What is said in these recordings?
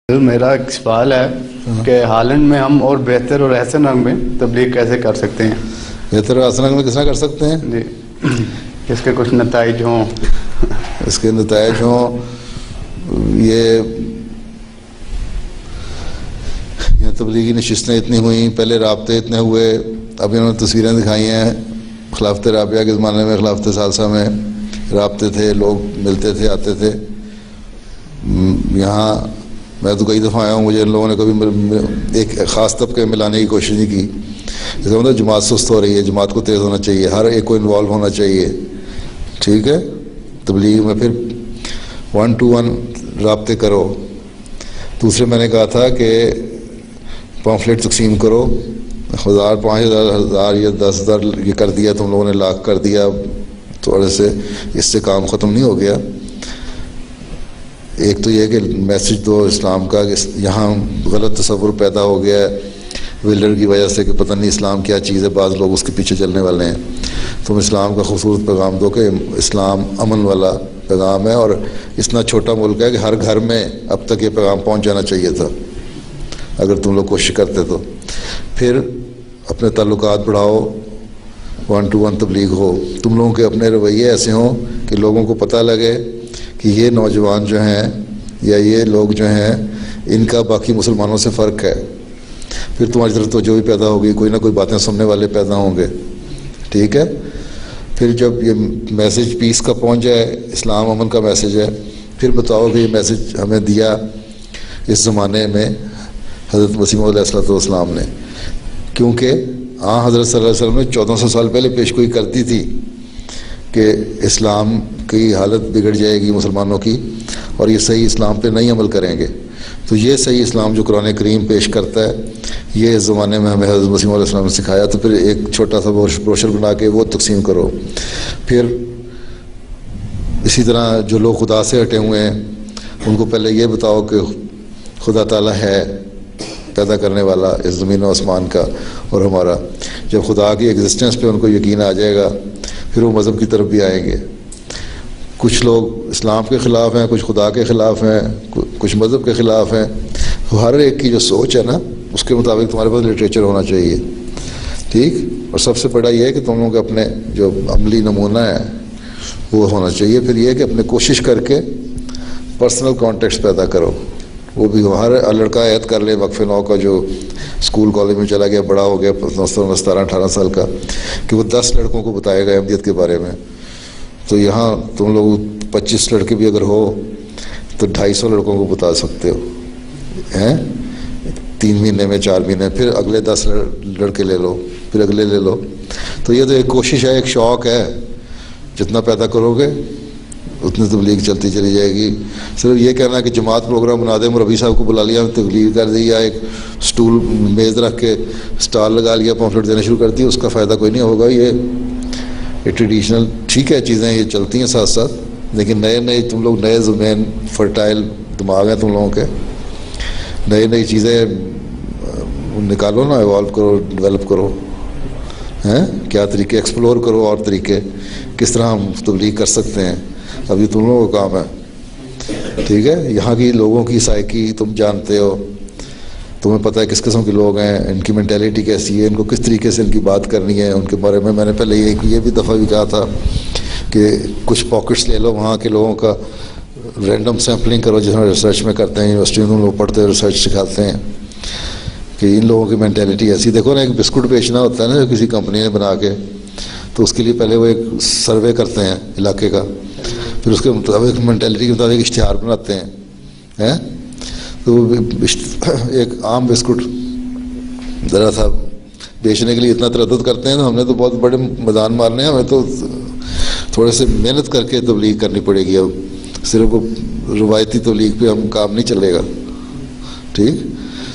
میرا ایک سوال ہے کہ ہالینڈ میں ہم اور بہتر اور احسن رنگ میں تبلیغ کیسے کر سکتے ہیں؟ بہتر اور احسن رنگ میں کس طرح کر سکتے ہیں جی، اس کے کچھ نتائج ہوں. اس کے نتائج ہوں. یہ تبلیغی نشستیں اتنی ہوئیں، پہلے رابطے اتنے ہوئے، اب انہوں نے تصویریں دکھائی ہیں. خلافت رابعہ کے زمانے میں، خلافت ثالثہ میں رابطے تھے، لوگ ملتے تھے، آتے تھے. یہاں میں تو کئی دفعہ آیا ہوں، مجھے ان لوگوں نے کبھی ایک خاص طبقے میں ملانے کی کوشش نہیں کی. اس کا مطلب جماعت سست ہو رہی ہے، جماعت کو تیز ہونا چاہیے، ہر ایک کو انوالو ہونا چاہیے. ٹھیک ہے، تبلیغ میں پھر 1 to 1 رابطے کرو. دوسرے میں نے کہا تھا کہ پامفلیٹ تقسیم کرو. 1000 5000 1000 یا 10,000 یہ کر دیا تم لوگوں نے، لاکھ کر دیا، تھوڑے سے اس سے کام ختم نہیں ہو گیا. ایک تو یہ کہ میسج دو اسلام کا، کہ یہاں غلط تصور پیدا ہو گیا ہے ویلڈر کی وجہ سے کہ پتہ نہیں اسلام کیا چیز ہے، بعض لوگ اس کے پیچھے چلنے والے ہیں. تم اسلام کا خوبصورت پیغام دو کہ اسلام امن والا پیغام ہے، اور اتنا چھوٹا ملک ہے کہ ہر گھر میں اب تک یہ پیغام پہنچ جانا چاہیے تھا اگر تم لوگ کوشش کرتے تو. پھر اپنے تعلقات بڑھاؤ، 1 to 1 تبلیغ ہو. تم لوگوں کے اپنے رویے ایسے ہوں کہ لوگوں کو پتہ لگے کہ یہ نوجوان جو ہیں یا یہ لوگ جو ہیں ان کا باقی مسلمانوں سے فرق ہے. پھر تمہاری طرف توجہ بھی پیدا ہوگی، کوئی نہ کوئی باتیں سننے والے پیدا ہوں گے. ٹھیک ہے، پھر جب یہ میسج پیس کا پہنچ جائے، اسلام امن کا میسج ہے، پھر بتاؤ کہ یہ میسج ہمیں دیا اس زمانے میں حضرت مسیح موعود علیہ السلام نے. کیونکہ حضرت صلی اللہ علیہ وسلم نے 1400 سال پہلے پیشگوئی کر دی تھی کہ اسلام کی حالت بگڑ جائے گی مسلمانوں کی، اور یہ صحیح اسلام پہ نہیں عمل کریں گے. تو یہ صحیح اسلام جو قرآن کریم پیش کرتا ہے، یہ اس زمانے میں ہمیں حضرت مسیح علیہ السلام نے سکھایا. تو پھر ایک چھوٹا سا بروشر بنا کے وہ تقسیم کرو. پھر اسی طرح جو لوگ خدا سے ہٹے ہوئے ہیں ان کو پہلے یہ بتاؤ کہ خدا تعالیٰ ہے پیدا کرنے والا اس زمین و آسمان کا اور ہمارا. جب خدا کی ایگزسٹنس پہ ان کو یقین آ جائے گا، پھر وہ مذہب کی طرف بھی آئیں گے. کچھ لوگ اسلام کے خلاف ہیں، کچھ خدا کے خلاف ہیں، کچھ مذہب کے خلاف ہیں. ہر ایک کی جو سوچ ہے نا، اس کے مطابق تمہارے پاس لٹریچر ہونا چاہیے. ٹھیک، اور سب سے بڑا یہ ہے کہ تم لوگوں کے اپنے جو عملی نمونہ ہے وہ ہونا چاہیے. پھر یہ کہ اپنے کوشش کر کے پرسنل کانٹیکٹس پیدا کرو. وہ بھی ہر لڑکا عید کر لے وقف 9 کا، جو اسکول کالج میں چلا گیا، بڑا ہو گیا 17 18 سال کا، کہ وہ 10 لڑکوں کو بتائے گا احمدیت کے بارے میں. تو یہاں تم لوگ 25 لڑکے بھی اگر ہو تو 250 لڑکوں کو بتا سکتے ہو ہیں 3 مہینے میں، 4 مہینے. پھر اگلے 10 لڑکے لے لو، پھر اگلے لے لو. تو یہ تو ایک کوشش ہے، ایک شوق ہے. جتنا پیدا کرو گے اتنی تبلیغ چلتی چلی جائے گی. صرف یہ کہنا ہے کہ جماعت پروگرام بنا دیں، مربی صاحب کو بلا لیا، تبلیغ کر دی، یا ایک سٹول میز رکھ کے سٹال لگا لیا، پامفلیٹ دینا شروع کر دی، اس کا فائدہ کوئی نہیں ہوگا. یہ ٹریڈیشنل ٹھیک ہے چیزیں، یہ چلتی ہیں ساتھ ساتھ، لیکن نئے تم لوگ نئے زمین فرٹائل دماغ ہیں تم لوگوں کے، نئی چیزیں نکالو نا، ایوالو کرو، ڈیولپ کرو. ہیں کیا طریقے ایکسپلور کرو، اور طریقے کس طرح ہم تبلیغ کر سکتے ہیں. ابھی تم لوگوں کا کام ہے. ٹھیک ہے، یہاں کی لوگوں کی سائیکی تم جانتے ہو، تمہیں پتہ ہے کس قسم کے لوگ ہیں، ان کی مینٹیلٹی کیسی ہے، ان کو کس طریقے سے ان کی بات کرنی ہے. ان کے بارے میں نے پہلے یہ بھی دفعہ بھی کہا تھا کہ کچھ پاکٹس لے لو وہاں کے لوگوں کا، رینڈم سیمپلنگ کرو، جس میں ریسرچ میں کرتے ہیں یونیورسٹی میں لوگ پڑھتے ہیں، ریسرچ سکھاتے ہیں کہ ان لوگوں کی مینٹیلٹی ایسی. دیکھو نا، ایک بسکٹ بیچنا ہوتا ہے نا کسی کمپنی نے بنا کے، تو اس کے لیے پہلے وہ ایک سروے کرتے ہیں علاقے کا، پھر اس کے مطابق مینٹیلٹی کے مطابق اشتہار بناتے ہیں. تو ایک عام بسکٹ ذرا سا بیچنے کے لیے اتنا تردد کرتے ہیں، تو ہم نے تو بہت بڑے میدان مارنے ہیں، ہمیں تو تھوڑے سے محنت کر کے تبلیغ کرنی پڑے گی. اب صرف روایتی تبلیغ پہ ہم کام نہیں چلے گا. ٹھیک،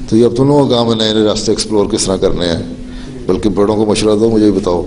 تو یہ اب تم لوگوں کا کام ہے نئے راستے ایکسپلور کس طرح کرنے ہیں. بلکہ بڑوں کو مشورہ دو، مجھے بھی بتاؤ.